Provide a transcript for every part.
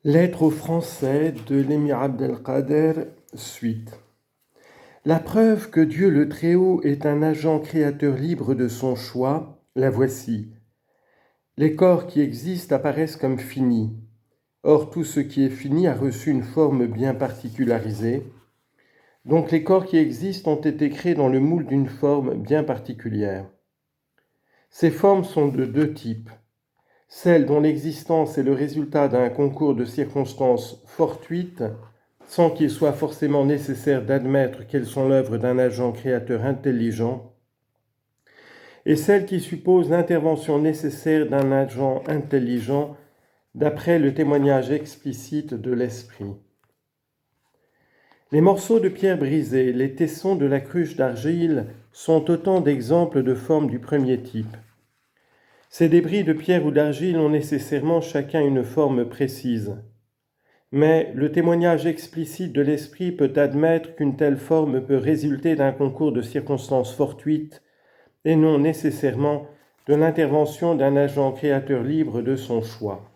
Lettre aux Français de l'émir Abdelkader, suite. La preuve que Dieu le Très-Haut est un agent créateur libre de son choix, la voici. Les corps qui existent apparaissent comme finis. Or, tout ce qui est fini a reçu une forme bien particularisée. Donc les corps qui existent ont été créés dans le moule d'une forme bien particulière. Ces formes sont de deux types. Celles dont l'existence est le résultat d'un concours de circonstances fortuites, sans qu'il soit forcément nécessaire d'admettre qu'elles sont l'œuvre d'un agent créateur intelligent, et celles qui supposent l'intervention nécessaire d'un agent intelligent d'après le témoignage explicite de l'esprit. Les morceaux de pierre brisés, les tessons de la cruche d'argile sont autant d'exemples de formes du premier type. Ces débris de pierre ou d'argile ont nécessairement chacun une forme précise. Mais le témoignage explicite de l'esprit peut admettre qu'une telle forme peut résulter d'un concours de circonstances fortuites et non nécessairement de l'intervention d'un agent créateur libre de son choix.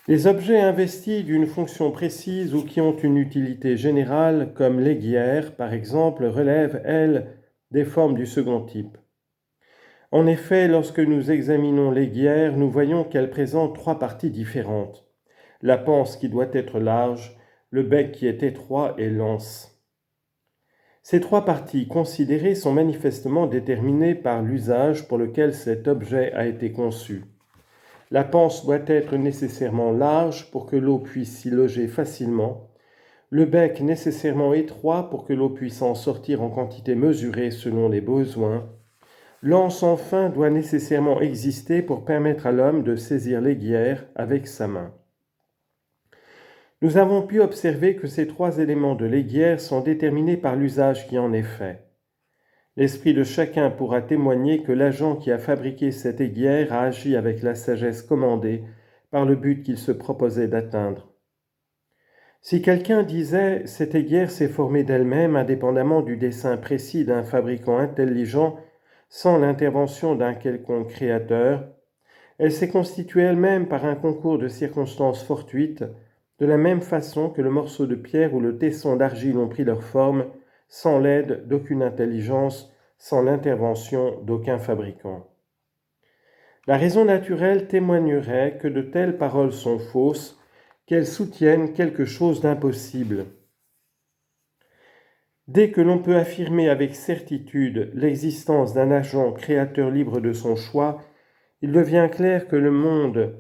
Les objets investis d'une fonction précise ou qui ont une utilité générale, comme l'aiguière par exemple, relèvent, elles, des formes du second type. En effet, lorsque nous examinons l'aiguière, nous voyons qu'elle présente trois parties différentes. La panse qui doit être large, le bec qui est étroit et l'anse. Ces trois parties considérées sont manifestement déterminées par l'usage pour lequel cet objet a été conçu. La panse doit être nécessairement large pour que l'eau puisse s'y loger facilement, le bec nécessairement étroit pour que l'eau puisse en sortir en quantité mesurée selon les besoins. L'anse enfin doit nécessairement exister pour permettre à l'homme de saisir l'aiguière avec sa main. Nous avons pu observer que ces trois éléments de l'aiguière sont déterminés par l'usage qui en est fait. L'esprit de chacun pourra témoigner que l'agent qui a fabriqué cette aiguière a agi avec la sagesse commandée par le but qu'il se proposait d'atteindre. Si quelqu'un disait « cette aiguière s'est formée d'elle-même indépendamment du dessein précis d'un fabricant intelligent », sans l'intervention d'un quelconque créateur, elle s'est constituée elle-même par un concours de circonstances fortuites, de la même façon que le morceau de pierre ou le tesson d'argile ont pris leur forme, sans l'aide d'aucune intelligence, sans l'intervention d'aucun fabricant. La raison naturelle témoignerait que de telles paroles sont fausses, qu'elles soutiennent quelque chose d'impossible. Dès que l'on peut affirmer avec certitude l'existence d'un agent créateur libre de son choix, il devient clair que le monde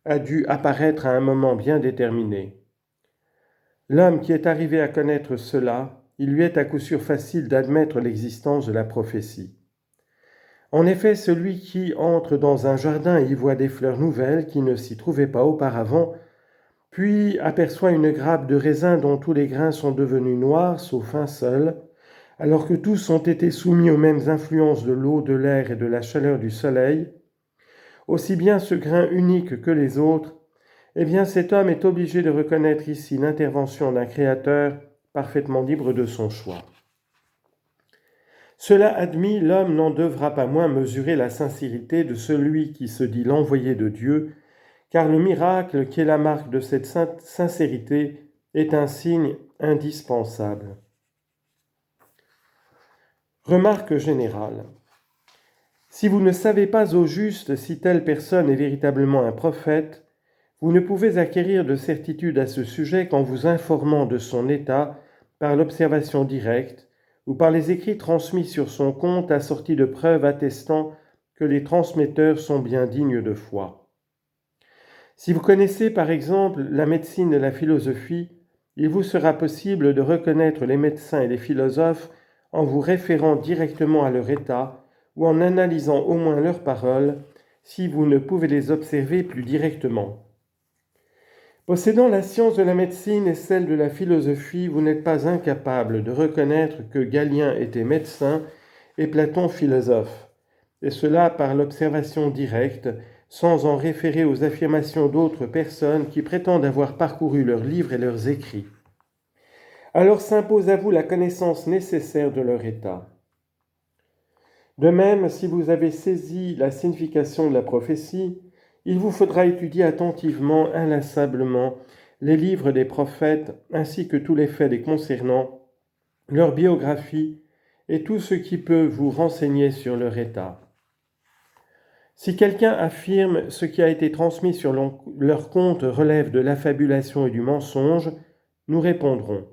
a dû apparaître à un moment bien déterminé. L'homme qui est arrivé à connaître cela, il lui est à coup sûr facile d'admettre l'existence de la prophétie. En effet, celui qui entre dans un jardin et y voit des fleurs nouvelles qui ne s'y trouvaient pas auparavant, puis aperçoit une grappe de raisin dont tous les grains sont devenus noirs, sauf un seul, alors que tous ont été soumis aux mêmes influences de l'eau, de l'air et de la chaleur du soleil, aussi bien ce grain unique que les autres, eh bien cet homme est obligé de reconnaître ici l'intervention d'un créateur parfaitement libre de son choix. Cela admis, l'homme n'en devra pas moins mesurer la sincérité de celui qui se dit l'envoyé de Dieu, car le miracle qui est la marque de cette sincérité est un signe indispensable. Remarque générale. Si vous ne savez pas au juste si telle personne est véritablement un prophète, vous ne pouvez acquérir de certitude à ce sujet qu'en vous informant de son état par l'observation directe ou par les écrits transmis sur son compte assortis de preuves attestant que les transmetteurs sont bien dignes de foi. Si vous connaissez par exemple la médecine et la philosophie, il vous sera possible de reconnaître les médecins et les philosophes en vous référant directement à leur état ou en analysant au moins leurs paroles si vous ne pouvez les observer plus directement. Possédant la science de la médecine et celle de la philosophie, vous n'êtes pas incapable de reconnaître que Galien était médecin et Platon philosophe, et cela par l'observation directe, sans en référer aux affirmations d'autres personnes qui prétendent avoir parcouru leurs livres et leurs écrits. Alors s'impose à vous la connaissance nécessaire de leur état. De même, si vous avez saisi la signification de la prophétie, il vous faudra étudier attentivement, inlassablement, les livres des prophètes ainsi que tous les faits les concernant, leur biographie et tout ce qui peut vous renseigner sur leur état. Si quelqu'un affirme ce qui a été transmis sur leur compte relève de l'affabulation et du mensonge, nous répondrons.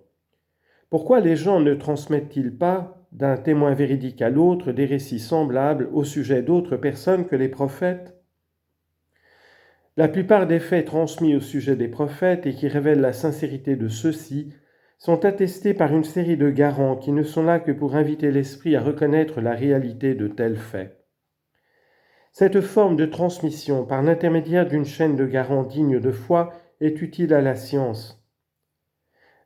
Pourquoi les gens ne transmettent-ils pas d'un témoin véridique à l'autre des récits semblables au sujet d'autres personnes que les prophètes ? La plupart des faits transmis au sujet des prophètes et qui révèlent la sincérité de ceux-ci sont attestés par une série de garants qui ne sont là que pour inviter l'esprit à reconnaître la réalité de tels faits. Cette forme de transmission par l'intermédiaire d'une chaîne de garants dignes de foi est utile à la science.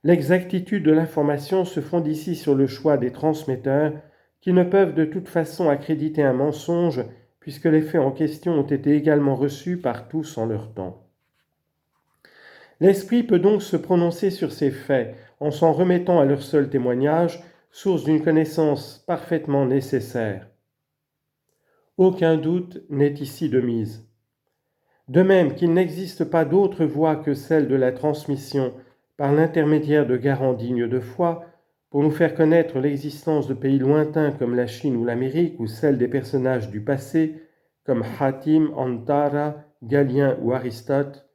L'exactitude de l'information se fonde ici sur le choix des transmetteurs qui ne peuvent de toute façon accréditer un mensonge puisque les faits en question ont été également reçus par tous en leur temps. L'esprit peut donc se prononcer sur ces faits en s'en remettant à leur seul témoignage, source d'une connaissance parfaitement nécessaire. Aucun doute n'est ici de mise. De même qu'il n'existe pas d'autre voie que celle de la transmission par l'intermédiaire de garants dignes de foi, pour nous faire connaître l'existence de pays lointains comme la Chine ou l'Amérique, ou celle des personnages du passé, comme Hatim, Antara, Galien ou Aristote.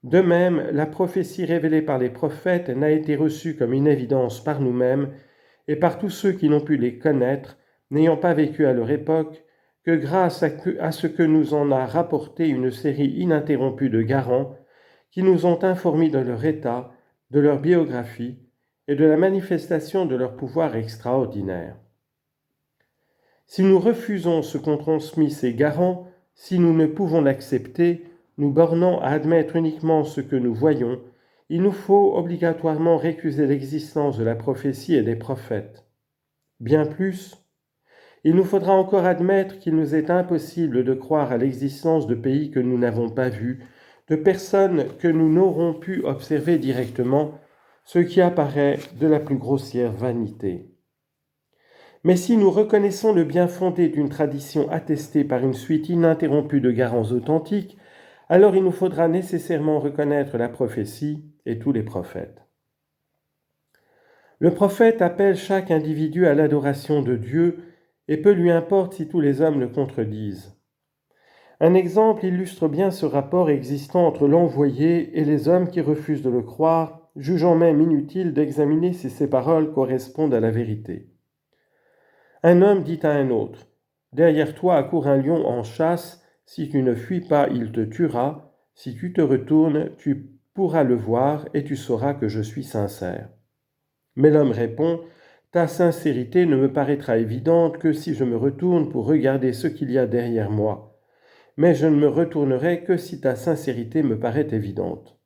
De même, la prophétie révélée par les prophètes n'a été reçue comme une évidence par nous-mêmes et par tous ceux qui n'ont pu les connaître, n'ayant pas vécu à leur époque, que grâce à ce que nous en a rapporté une série ininterrompue de garants qui nous ont informés de leur état, de leur biographie et de la manifestation de leur pouvoir extraordinaire. Si nous refusons ce qu'ont transmis ces garants, si nous ne pouvons l'accepter, nous bornant à admettre uniquement ce que nous voyons, il nous faut obligatoirement récuser l'existence de la prophétie et des prophètes. Bien plus, il nous faudra encore admettre qu'il nous est impossible de croire à l'existence de pays que nous n'avons pas vus, de personnes que nous n'aurons pu observer directement, ce qui apparaît de la plus grossière vanité. Mais si nous reconnaissons le bien fondé d'une tradition attestée par une suite ininterrompue de garants authentiques, alors il nous faudra nécessairement reconnaître la prophétie et tous les prophètes. Le prophète appelle chaque individu à l'adoration de Dieu et peu lui importe si tous les hommes le contredisent. Un exemple illustre bien ce rapport existant entre l'envoyé et les hommes qui refusent de le croire, jugeant même inutile d'examiner si ces paroles correspondent à la vérité. Un homme dit à un autre, « Derrière toi accourt un lion en chasse, si tu ne fuis pas, il te tuera, si tu te retournes, tu pourras le voir et tu sauras que je suis sincère. » Mais l'homme répond, « Ta sincérité ne me paraîtra évidente que si je me retourne pour regarder ce qu'il y a derrière moi. Mais je ne me retournerai que si ta sincérité me paraît évidente. »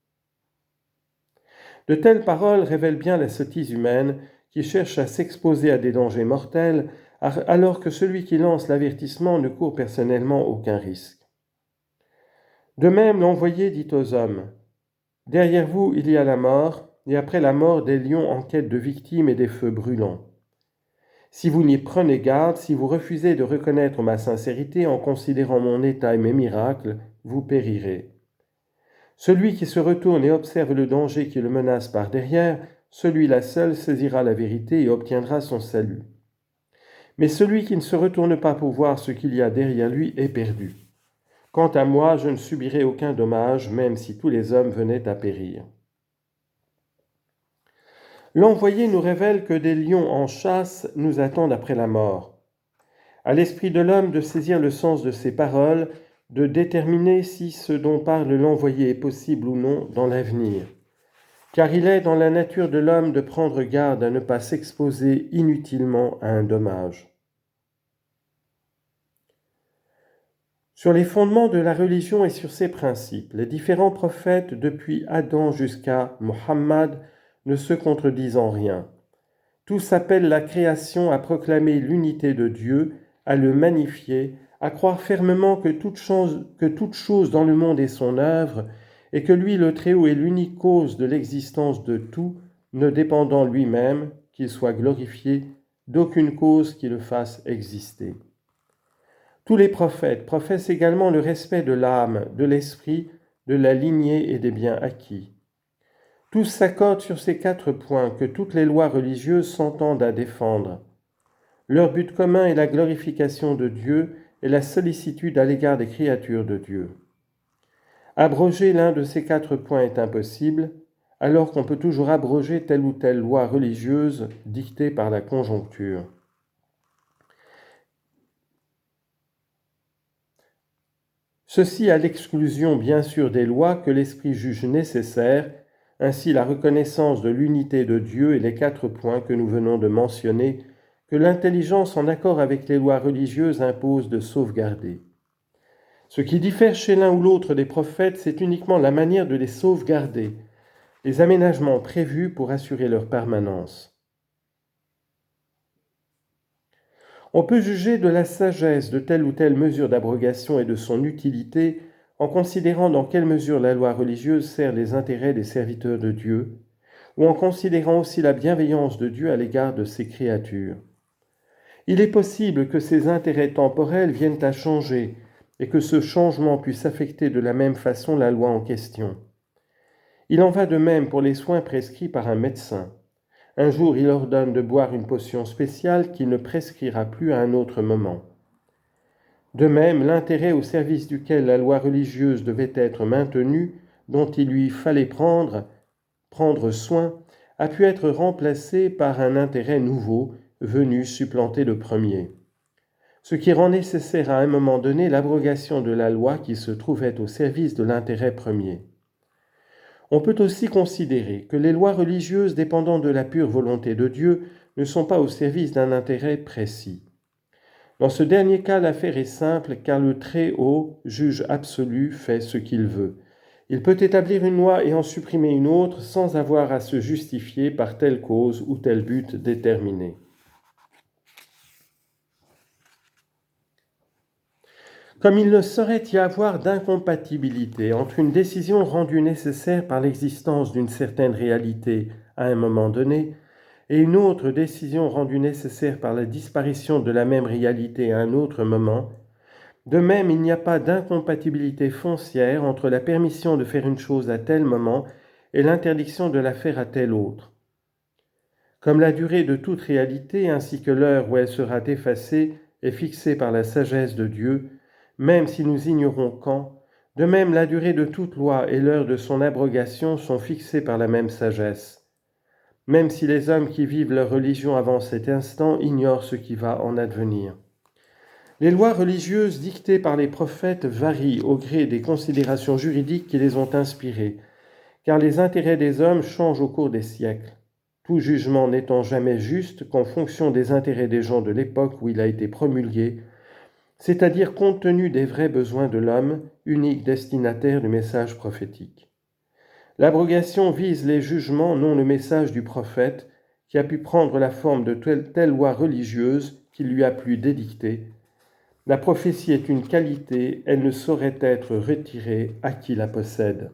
De telles paroles révèlent bien la sottise humaine qui cherche à s'exposer à des dangers mortels alors que celui qui lance l'avertissement ne court personnellement aucun risque. De même, l'envoyé dit aux hommes, « Derrière vous, il y a la mort, et après la mort, des lions en quête de victimes et des feux brûlants. Si vous n'y prenez garde, si vous refusez de reconnaître ma sincérité en considérant mon état et mes miracles, vous périrez. Celui qui se retourne et observe le danger qui le menace par derrière, celui-là seul saisira la vérité et obtiendra son salut. Mais celui qui ne se retourne pas pour voir ce qu'il y a derrière lui est perdu. Quant à moi, je ne subirai aucun dommage, même si tous les hommes venaient à périr. » L'envoyé nous révèle que des lions en chasse nous attendent après la mort. À l'esprit de l'homme de saisir le sens de ces paroles, de déterminer si ce dont parle l'envoyé est possible ou non dans l'avenir. Car il est dans la nature de l'homme de prendre garde à ne pas s'exposer inutilement à un dommage. Sur les fondements de la religion et sur ses principes, les différents prophètes, depuis Adam jusqu'à Mohammed, ne se contredisent en rien. Tous appellent la création à proclamer l'unité de Dieu, à le magnifier, à croire fermement que toute chose dans le monde est son œuvre, et que lui, le Très-Haut, est l'unique cause de l'existence de tout, ne dépendant lui-même, qu'il soit glorifié, d'aucune cause qui le fasse exister. Tous les prophètes professent également le respect de l'âme, de l'esprit, de la lignée et des biens acquis. Tous s'accordent sur ces 4 points que toutes les lois religieuses s'entendent à défendre. Leur but commun est la glorification de Dieu et la sollicitude à l'égard des créatures de Dieu. Abroger l'un de ces 4 points est impossible, alors qu'on peut toujours abroger telle ou telle loi religieuse dictée par la conjoncture. Ceci à l'exclusion bien sûr des lois que l'Esprit juge nécessaires, ainsi la reconnaissance de l'unité de Dieu et les 4 points que nous venons de mentionner, que l'intelligence en accord avec les lois religieuses impose de sauvegarder. Ce qui diffère chez l'un ou l'autre des prophètes, c'est uniquement la manière de les sauvegarder, les aménagements prévus pour assurer leur permanence. On peut juger de la sagesse de telle ou telle mesure d'abrogation et de son utilité en considérant dans quelle mesure la loi religieuse sert les intérêts des serviteurs de Dieu, ou en considérant aussi la bienveillance de Dieu à l'égard de ses créatures. Il est possible que ces intérêts temporels viennent à changer et que ce changement puisse affecter de la même façon la loi en question. Il en va de même pour les soins prescrits par un médecin. Un jour, il ordonne de boire une potion spéciale qu'il ne prescrira plus à un autre moment. De même, l'intérêt au service duquel la loi religieuse devait être maintenue, dont il lui fallait prendre soin, a pu être remplacé par un intérêt nouveau, venu supplanter le premier. Ce qui rend nécessaire à un moment donné l'abrogation de la loi qui se trouvait au service de l'intérêt premier. On peut aussi considérer que les lois religieuses dépendant de la pure volonté de Dieu ne sont pas au service d'un intérêt précis. Dans ce dernier cas, l'affaire est simple car le Très-Haut, juge absolu, fait ce qu'il veut. Il peut établir une loi et en supprimer une autre sans avoir à se justifier par telle cause ou tel but déterminé. Comme il ne saurait y avoir d'incompatibilité entre une décision rendue nécessaire par l'existence d'une certaine réalité à un moment donné et une autre décision rendue nécessaire par la disparition de la même réalité à un autre moment, de même il n'y a pas d'incompatibilité foncière entre la permission de faire une chose à tel moment et l'interdiction de la faire à tel autre. Comme la durée de toute réalité ainsi que l'heure où elle sera effacée est fixée par la sagesse de Dieu, même si nous ignorons quand, de même la durée de toute loi et l'heure de son abrogation sont fixées par la même sagesse, même si les hommes qui vivent leur religion avant cet instant ignorent ce qui va en advenir. Les lois religieuses dictées par les prophètes varient au gré des considérations juridiques qui les ont inspirées, car les intérêts des hommes changent au cours des siècles, tout jugement n'étant jamais juste qu'en fonction des intérêts des gens de l'époque où il a été promulgué, c'est-à-dire compte tenu des vrais besoins de l'homme, unique destinataire du message prophétique. L'abrogation vise les jugements, non le message du prophète, qui a pu prendre la forme de telle loi religieuse qu'il lui a plu d'édicter. La prophétie est une qualité, elle ne saurait être retirée à qui la possède.